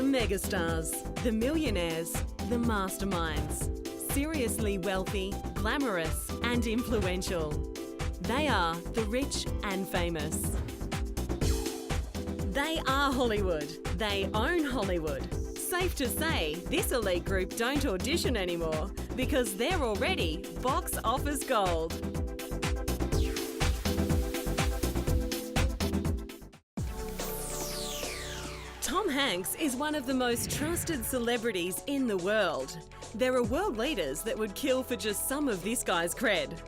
The megastars, the millionaires, the masterminds. Seriously wealthy, glamorous and influential. They are the rich and famous. They are Hollywood. They own Hollywood. Safe to say, this elite group don't audition anymore because they're already box office gold. Tom Hanks is one of the most trusted celebrities in the world. There are world leaders that would kill for just some of this guy's cred.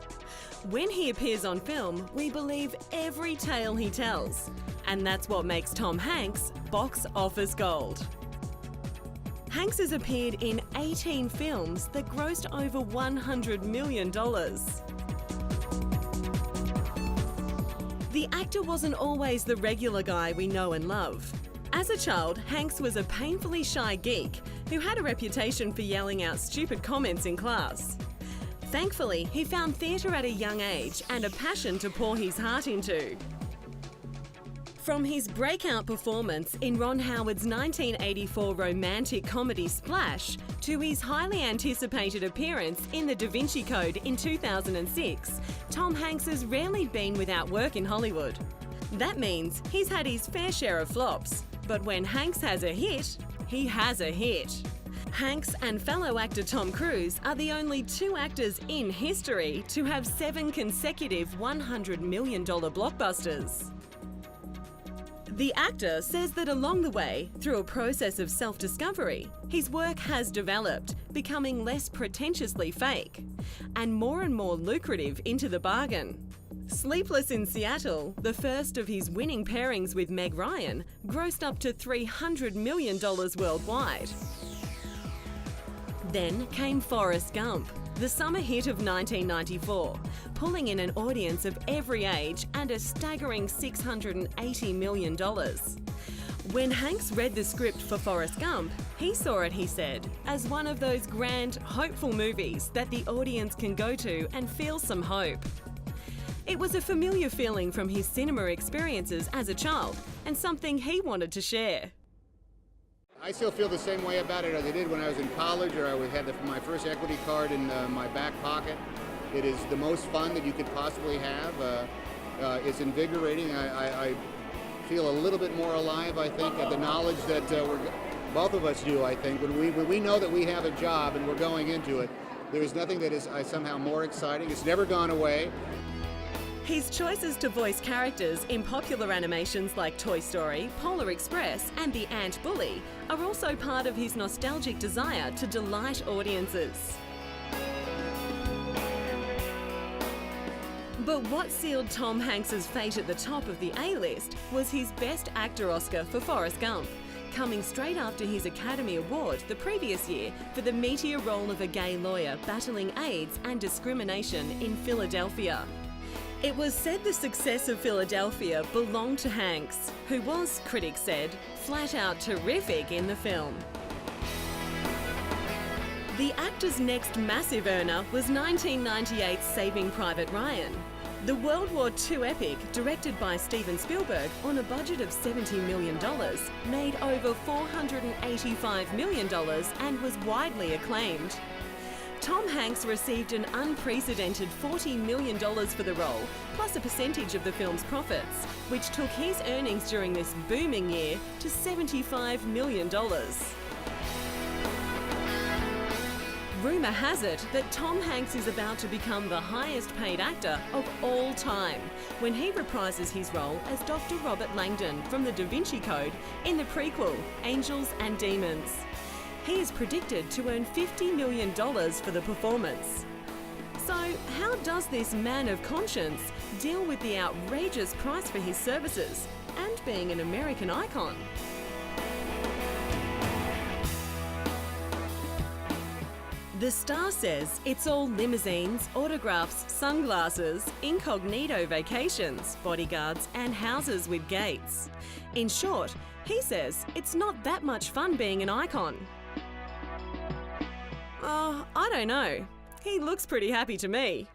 When he appears on film, we believe every tale he tells. And that's what makes Tom Hanks box office gold. Hanks has appeared in 18 films that grossed over $100 million. The actor wasn't always the regular guy we know and love. As a child, Hanks was a painfully shy geek who had a reputation for yelling out stupid comments in class. Thankfully, he found theatre at a young age and a passion to pour his heart into. From his breakout performance in Ron Howard's 1984 romantic comedy Splash to his highly anticipated appearance in The Da Vinci Code in 2006, Tom Hanks has rarely been without work in Hollywood. That means he's had his fair share of flops, but when Hanks has a hit, he has a hit. Hanks and fellow actor Tom Cruise are the only two actors in history to have 7 consecutive $100 million blockbusters. The actor says that along the way, through a process of self-discovery, his work has developed, becoming less pretentiously fake and more lucrative into the bargain. Sleepless in Seattle, the first of his winning pairings with Meg Ryan, grossed up to $300 million worldwide. Then came Forrest Gump, the summer hit of 1994, pulling in an audience of every age and a staggering $680 million. When Hanks read the script for Forrest Gump, he saw it, he said, as one of those grand, hopeful movies that the audience can go to and feel some hope. It was a familiar feeling from his cinema experiences as a child and something he wanted to share. I still feel the same way about it as I did when I was in college, or I had my first equity card in my back pocket. It is the most fun that you could possibly have. It's invigorating. I feel a little bit more alive, I think, at the knowledge that both of us do, I think. When we know that we have a job and we're going into it, there is nothing that is somehow more exciting. It's never gone away. His choices to voice characters in popular animations like Toy Story, Polar Express and The Ant Bully are also part of his nostalgic desire to delight audiences. But what sealed Tom Hanks' fate at the top of the A-list was his Best Actor Oscar for Forrest Gump, coming straight after his Academy Award the previous year for the meatier role of a gay lawyer battling AIDS and discrimination in Philadelphia. It was said the success of Philadelphia belonged to Hanks, who was, critics said, flat out terrific in the film. The actor's next massive earner was 1998's Saving Private Ryan. The World War II epic, directed by Steven Spielberg on a budget of $70 million, made over $485 million and was widely acclaimed. Tom Hanks received an unprecedented $40 million for the role, plus a percentage of the film's profits, which took his earnings during this booming year to $75 million. Rumour has it that Tom Hanks is about to become the highest paid actor of all time when he reprises his role as Dr. Robert Langdon from The Da Vinci Code in the prequel, Angels and Demons. He is predicted to earn $50 million for the performance. So, how does this man of conscience deal with the outrageous price for his services and being an American icon? The star says it's all limousines, autographs, sunglasses, incognito vacations, bodyguards, and houses with gates. In short, he says it's not that much fun being an icon. Oh, I don't know. He looks pretty happy to me.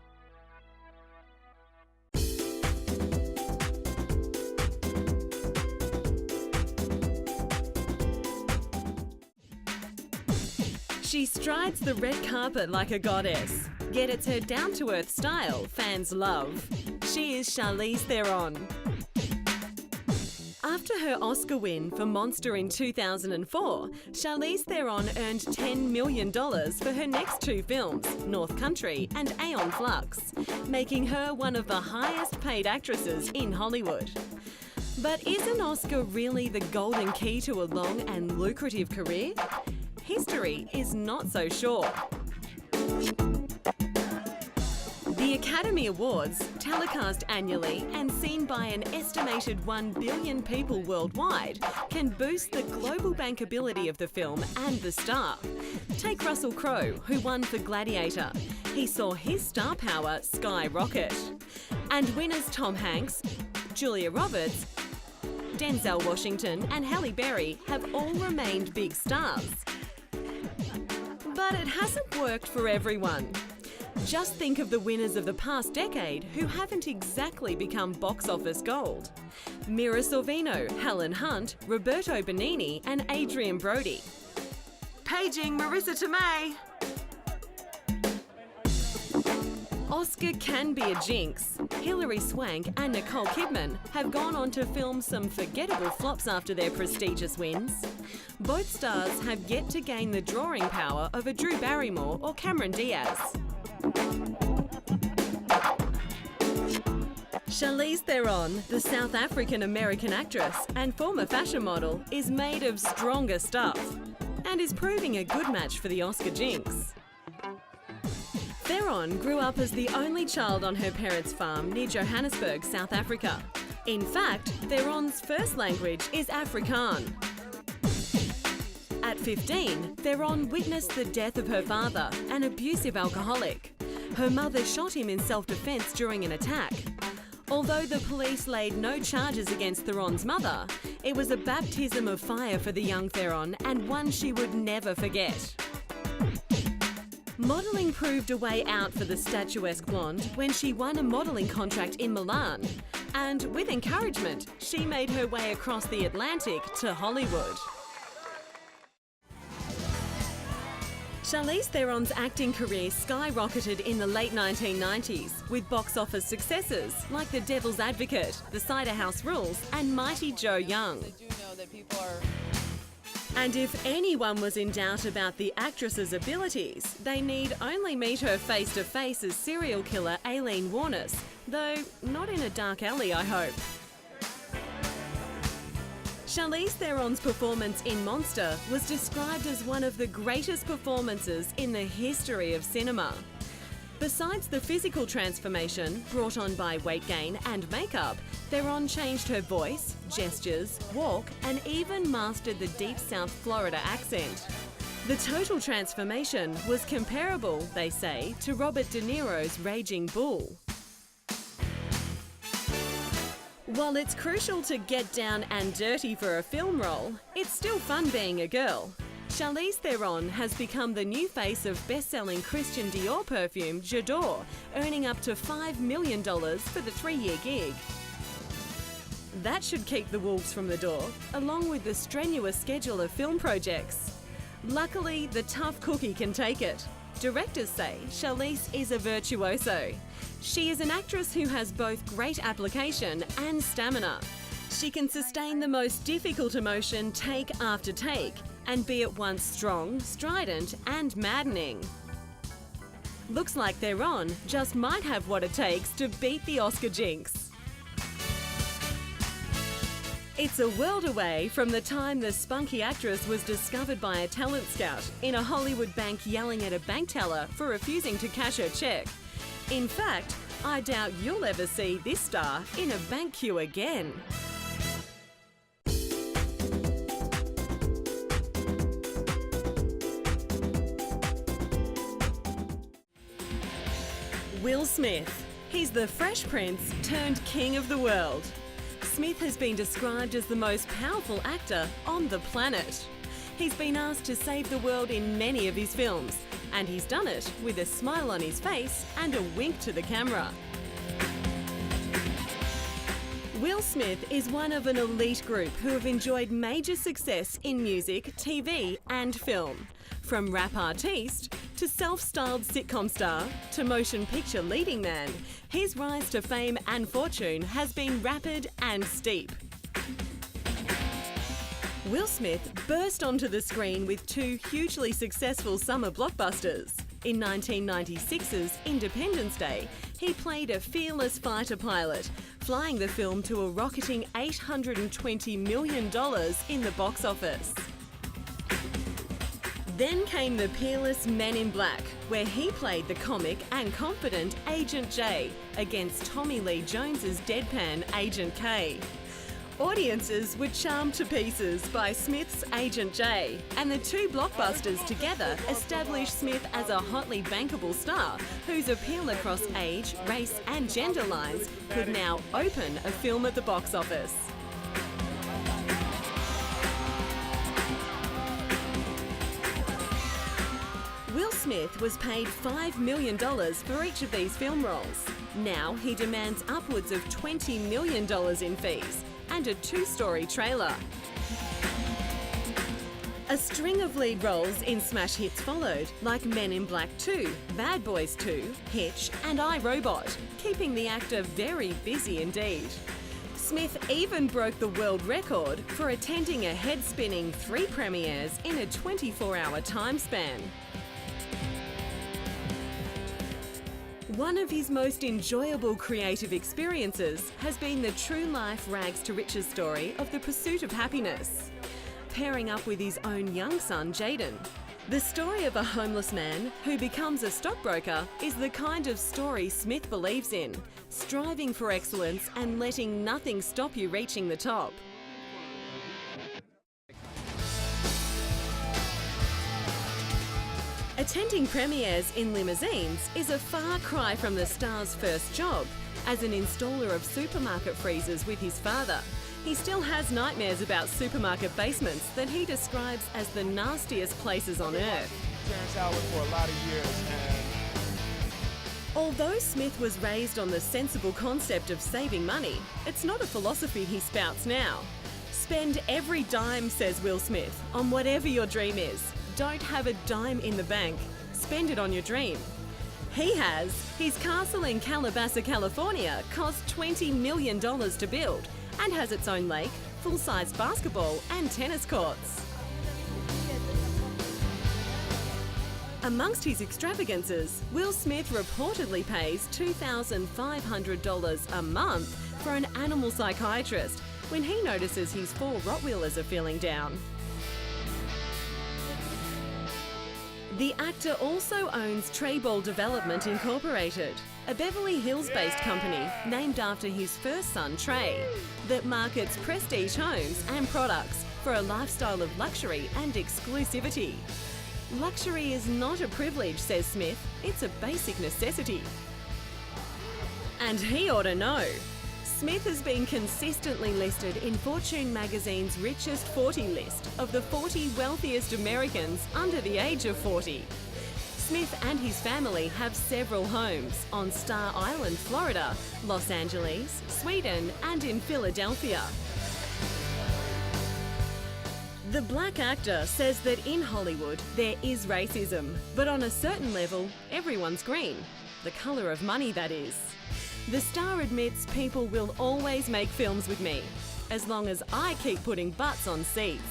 She strides the red carpet like a goddess, yet it's her down-to-earth style fans love. She is Charlize Theron. After her Oscar win for Monster in 2004, Charlize Theron earned $10 million for her next two films, North Country and Aeon Flux, making her one of the highest-paid actresses in Hollywood. But is an Oscar really the golden key to a long and lucrative career? History is not so sure. The Academy Awards, telecast annually and seen by an estimated 1 billion people worldwide, can boost the global bankability of the film and the star. Take Russell Crowe, who won for Gladiator. He saw his star power skyrocket. And winners Tom Hanks, Julia Roberts, Denzel Washington and Halle Berry have all remained big stars. But it hasn't worked for everyone. Just think of the winners of the past decade who haven't exactly become box office gold. Mira Sorvino, Helen Hunt, Roberto Benigni and Adrian Brody. Paging Marissa Tomei. Oscar can be a jinx. Hilary Swank and Nicole Kidman have gone on to film some forgettable flops after their prestigious wins. Both stars have yet to gain the drawing power of a Drew Barrymore or Cameron Diaz. Charlize Theron, the South African-American actress and former fashion model, is made of stronger stuff and is proving a good match for the Oscar jinx. Theron grew up as the only child on her parents' farm near Johannesburg, South Africa. In fact, Theron's first language is Afrikaans. At 15, Theron witnessed the death of her father, an abusive alcoholic. Her mother shot him in self-defense during an attack. Although the police laid no charges against Theron's mother, it was a baptism of fire for the young Theron and one she would never forget. Modelling proved a way out for the statuesque blonde when she won a modelling contract in Milan. And with encouragement, she made her way across the Atlantic to Hollywood. Charlize Theron's acting career skyrocketed in the late 1990s with box office successes like The Devil's Advocate, The Cider House Rules and Mighty Joe Young. And if anyone was in doubt about the actress's abilities, they need only meet her face-to-face as serial killer Aileen Wuornos, though not in a dark alley, I hope. Charlize Theron's performance in Monster was described as one of the greatest performances in the history of cinema. Besides the physical transformation brought on by weight gain and makeup, Theron changed her voice, gestures, walk, and even mastered the deep South Florida accent. The total transformation was comparable, they say, to Robert De Niro's Raging Bull. While it's crucial to get down and dirty for a film role, it's still fun being a girl. Charlize Theron has become the new face of best-selling Christian Dior perfume J'adore, earning up to $5 million for the 3-year gig. That should keep the wolves from the door, along with the strenuous schedule of film projects. Luckily, the tough cookie can take it. Directors say Charlize is a virtuoso. She is an actress who has both great application and stamina. She can sustain the most difficult emotion take after take and be at once strong, strident and maddening. Looks like Theron just might have what it takes to beat the Oscar jinx. It's a world away from the time the spunky actress was discovered by a talent scout in a Hollywood bank yelling at a bank teller for refusing to cash her check. In fact, I doubt you'll ever see this star in a bank queue again. Will Smith. He's the Fresh Prince turned king of the world. Smith has been described as the most powerful actor on the planet. He's been asked to save the world in many of his films, and he's done it with a smile on his face and a wink to the camera. Will Will Smith is one of an elite group who have enjoyed major success in music, TV and film. From rap artiste to self-styled sitcom star to motion picture leading man, his rise to fame and fortune has been rapid and steep. Will Smith burst onto the screen with two hugely successful summer blockbusters. In 1996's Independence Day, he played a fearless fighter pilot, flying the film to a rocketing $820 million in the box office. Then came the peerless Men in Black, where he played the comic and confident Agent J against Tommy Lee Jones's deadpan Agent K. Audiences were charmed to pieces by Smith's Agent J, and the two blockbusters together established Smith as a hotly bankable star whose appeal across age, race and gender lines could now open a film at the box office. Will Smith was paid $5 million for each of these film roles. Now he demands upwards of $20 million in fees and a two-story trailer. A string of lead roles in smash hits followed, like Men in Black 2, Bad Boys 2, Hitch and I, Robot, keeping the actor very busy indeed. Smith even broke the world record for attending a head-spinning 3 premieres in a 24-hour time span. One of his most enjoyable creative experiences has been the true-life rags-to-riches story of the pursuit of happiness, pairing up with his own young son, Jaden. The story of a homeless man who becomes a stockbroker is the kind of story Smith believes in, striving for excellence and letting nothing stop you reaching the top. Attending premieres in limousines is a far cry from the star's first job. As an installer of supermarket freezers with his father, he still has nightmares about supermarket basements that he describes as the nastiest places on earth. For a lot of years. Although Smith was raised on the sensible concept of saving money, it's not a philosophy he spouts now. Spend every dime, says Will Smith, on whatever your dream is. Don't have a dime in the bank. Spend it on your dream. He has. His castle in Calabasas, California cost $20 million to build and has its own lake, full-size basketball and tennis courts. Amongst his extravagances, Will Smith reportedly pays $2,500 a month for an animal psychiatrist when he notices his 4 Rottweilers are feeling down. The actor also owns Treyball Development Incorporated, a Beverly Hills-based company named after his first son, Trey, that markets prestige homes and products for a lifestyle of luxury and exclusivity. Luxury is not a privilege, says Smith, it's a basic necessity. And he ought to know. Smith has been consistently listed in Fortune magazine's richest 40 list of the 40 wealthiest Americans under the age of 40. Smith and his family have several homes on Star Island, Florida, Los Angeles, Sweden, and in Philadelphia. The black actor says that in Hollywood there is racism, but on a certain level, everyone's green. The colour of money, that is. The star admits people will always make films with me, as long as I keep putting butts on seats.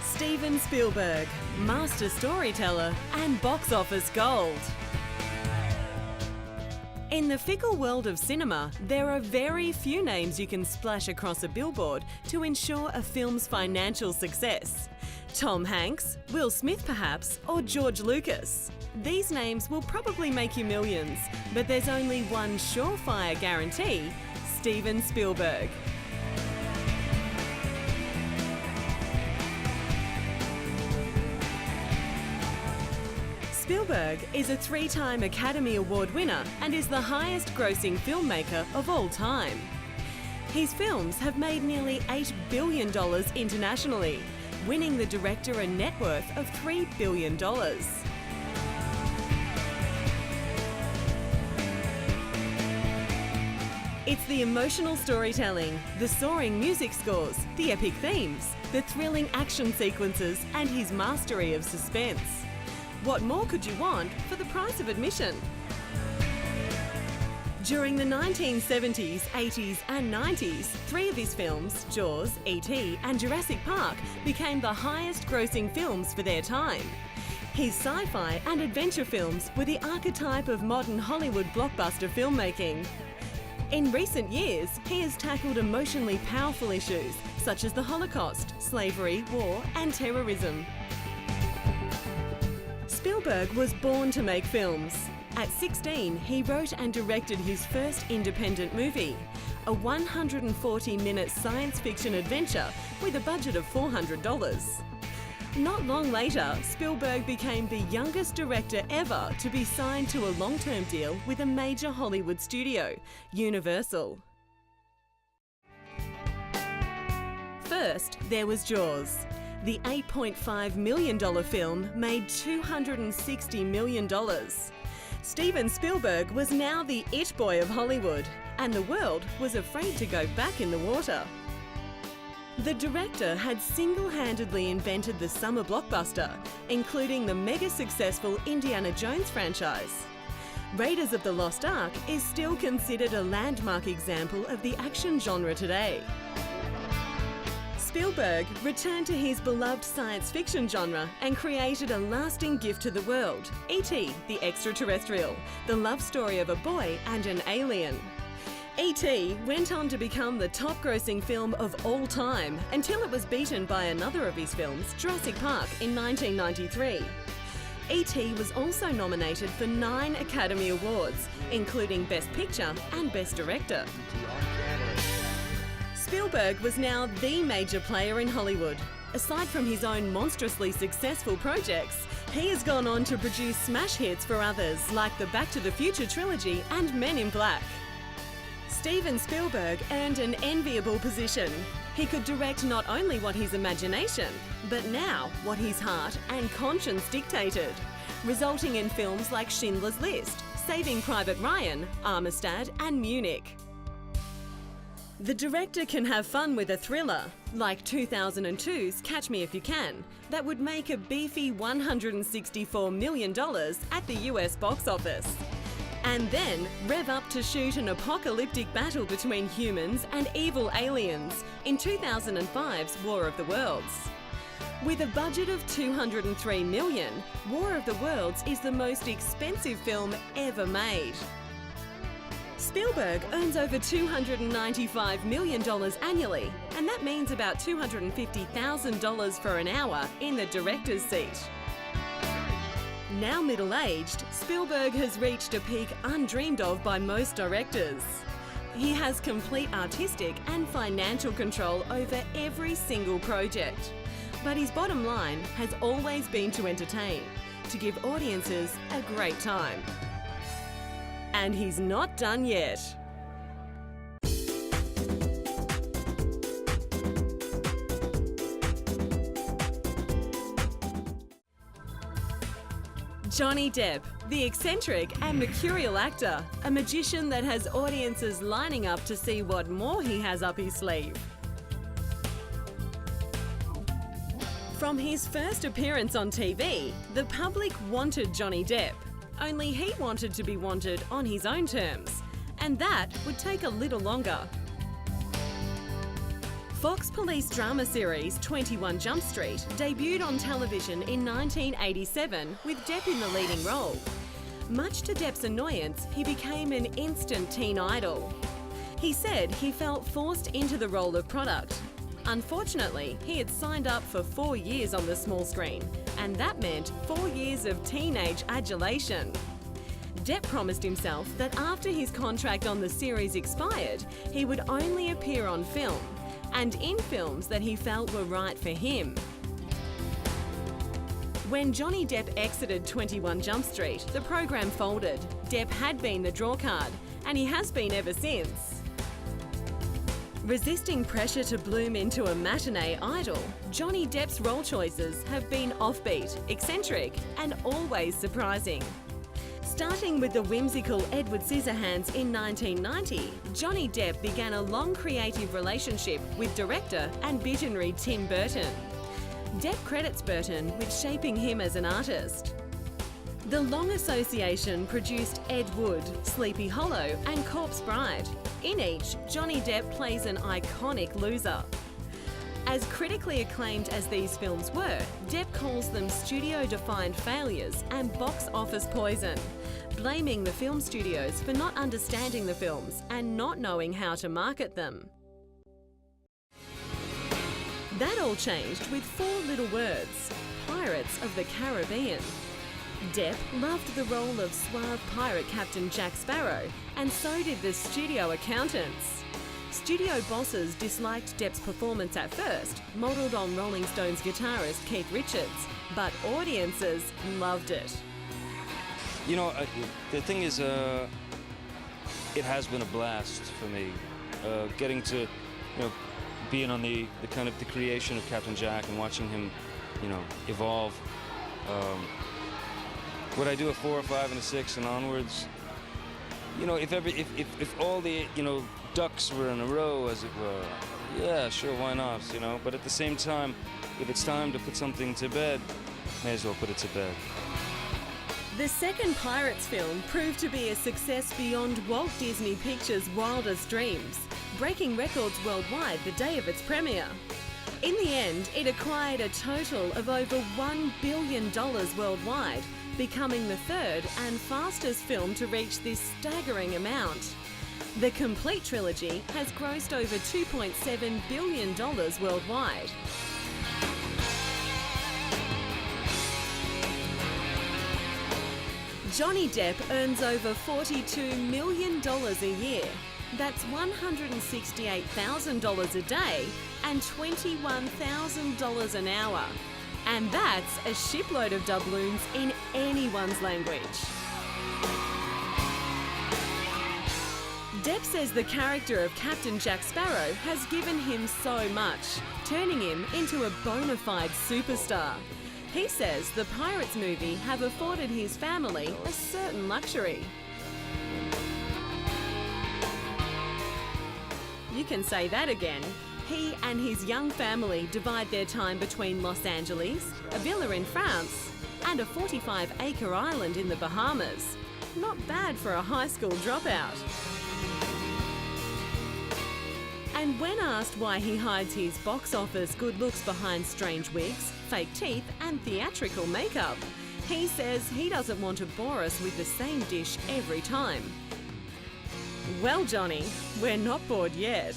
Steven Spielberg, master storyteller and box office gold. In the fickle world of cinema, there are very few names you can splash across a billboard to ensure a film's financial success. Tom Hanks, Will Smith perhaps, or George Lucas. These names will probably make you millions, but there's only one surefire guarantee: Steven Spielberg. Spielberg is a 3-time Academy Award winner and is the highest-grossing filmmaker of all time. His films have made nearly $8 billion internationally, winning the director a net worth of $3 billion. It's the emotional storytelling, the soaring music scores, the epic themes, the thrilling action sequences, and his mastery of suspense. What more could you want for the price of admission? During the 1970s, 80s and 90s, 3 of his films, Jaws, E.T. and Jurassic Park, became the highest grossing films for their time. His sci-fi and adventure films were the archetype of modern Hollywood blockbuster filmmaking. In recent years, he has tackled emotionally powerful issues such as the Holocaust, slavery, war and terrorism. Spielberg was born to make films. At 16, he wrote and directed his first independent movie, a 140-minute science fiction adventure with a budget of $400. Not long later, Spielberg became the youngest director ever to be signed to a long-term deal with a major Hollywood studio, Universal. First, there was Jaws. The $8.5 million film made $260 million. Steven Spielberg was now the it boy of Hollywood, and the world was afraid to go back in the water. The director had single-handedly invented the summer blockbuster, including the mega-successful Indiana Jones franchise. Raiders of the Lost Ark is still considered a landmark example of the action genre today. Spielberg returned to his beloved science fiction genre and created a lasting gift to the world, E.T. the Extraterrestrial, the love story of a boy and an alien. E.T. went on to become the top-grossing film of all time until it was beaten by another of his films, Jurassic Park, in 1993. E.T. was also nominated for 9 Academy Awards, including Best Picture and Best Director. Spielberg was now the major player in Hollywood. Aside from his own monstrously successful projects, he has gone on to produce smash hits for others like the Back to the Future trilogy and Men in Black. Steven Spielberg earned an enviable position. He could direct not only what his imagination, but now what his heart and conscience dictated, resulting in films like Schindler's List, Saving Private Ryan, Amistad and Munich. The director can have fun with a thriller, like 2002's Catch Me If You Can, that would make a beefy $164 million at the US box office. And then rev up to shoot an apocalyptic battle between humans and evil aliens in 2005's War of the Worlds. With a budget of $203 million, War of the Worlds is the most expensive film ever made. Spielberg earns over $295 million annually, and that means about $250,000 for an hour in the director's seat. Now middle-aged, Spielberg has reached a peak undreamed of by most directors. He has complete artistic and financial control over every single project. But his bottom line has always been to entertain, to give audiences a great time. And he's not done yet. Johnny Depp, the eccentric and mercurial actor, a magician that has audiences lining up to see what more he has up his sleeve. From his first appearance on TV, the public wanted Johnny Depp, only he wanted to be wanted on his own terms, and that would take a little longer. Fox Police drama series 21 Jump Street debuted on television in 1987 with Depp in the leading role. Much to Depp's annoyance, he became an instant teen idol. He said he felt forced into the role of product. Unfortunately, he had signed up for 4 years on the small screen, and that meant 4 years of teenage adulation. Depp promised himself that after his contract on the series expired, he would only appear on film, and in films that he felt were right for him. When Johnny Depp exited 21 Jump Street, the program folded. Depp had been the draw card, and he has been ever since. Resisting pressure to bloom into a matinee idol, Johnny Depp's role choices have been offbeat, eccentric, and always surprising. Starting with the whimsical Edward Scissorhands in 1990, Johnny Depp began a long creative relationship with director and visionary Tim Burton. Depp credits Burton with shaping him as an artist. The long association produced Ed Wood, Sleepy Hollow, and Corpse Bride. In each, Johnny Depp plays an iconic loser. As critically acclaimed as these films were, Depp calls them studio-defined failures and box office poison, blaming the film studios for not understanding the films and not knowing how to market them. That all changed with 4 little words: Pirates of the Caribbean. Depp loved the role of suave pirate Captain Jack Sparrow, and so did the studio accountants. Studio bosses disliked Depp's performance at first, modelled on Rolling Stones guitarist Keith Richards, but audiences loved it. You know, the thing is, it has been a blast for me, getting to, being on the kind of the creation of Captain Jack and watching him, evolve. Would I do a 4, a 5, and a 6 and onwards? If all the ducks were in a row, as it were, yeah, sure, why not? But at the same time, if it's time to put something to bed, may as well put it to bed. The second Pirates film proved to be a success beyond Walt Disney Pictures' wildest dreams, breaking records worldwide the day of its premiere. In the end, it acquired a total of over $1 billion worldwide, becoming the third and fastest film to reach this staggering amount. The complete trilogy has grossed over $2.7 billion worldwide. Johnny Depp earns over $42 million a year. That's $168,000 a day and $21,000 an hour. And that's a shipload of doubloons in anyone's language. Depp says the character of Captain Jack Sparrow has given him so much, turning him into a bona fide superstar. He says the Pirates movie have afforded his family a certain luxury. You can say that again. He and his young family divide their time between Los Angeles, a villa in France, and a 45-acre island in the Bahamas. Not bad for a high school dropout. And when asked why he hides his box office good looks behind strange wigs, fake teeth, and theatrical makeup, he says he doesn't want to bore us with the same dish every time. Well, Johnny, we're not bored yet.